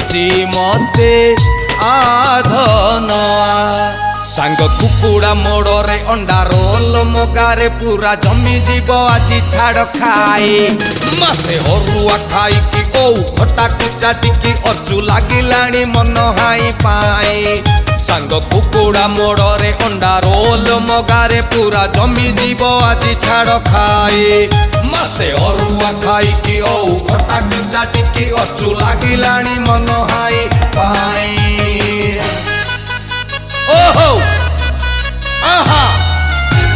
ଲାଗୁଛି ମତେ ଆଧନ ସାଙ୍ଗ କୁକୁଡ଼ା ମୋଡ଼ରେ ଅଣ୍ଡା ରୋଲ ମଗାରେ ପୁରା ଜମିଯିବ ଆଜି ଛାଡ଼ ଖାଇ ମାସେ ଅରୁଆ ଖାଇକି ଓଉ ଖଟାକୁ ଚାଟିକି ଅଚୁ ଲାଗିଲାଣି ମନ ହାଇ ପାଇ ସାଙ୍ଗ କୁକୁଡ଼ା ମୋଡ଼ରେ ଅଣ୍ଡା ରୋଲ ମଗାରେ ପୁରା ଜମିଯିବ ଆଜି ଛାଡ଼ ଖାଇ ମାସେ ଅରୁଆ ଖାଇକି ଓଉ ଖଟାକୁ ଚାଟିକି ଅଚୁ ଲାଗିଲାଣି ମନ ହାଇ ପାଇ ଓହୋ ଆହା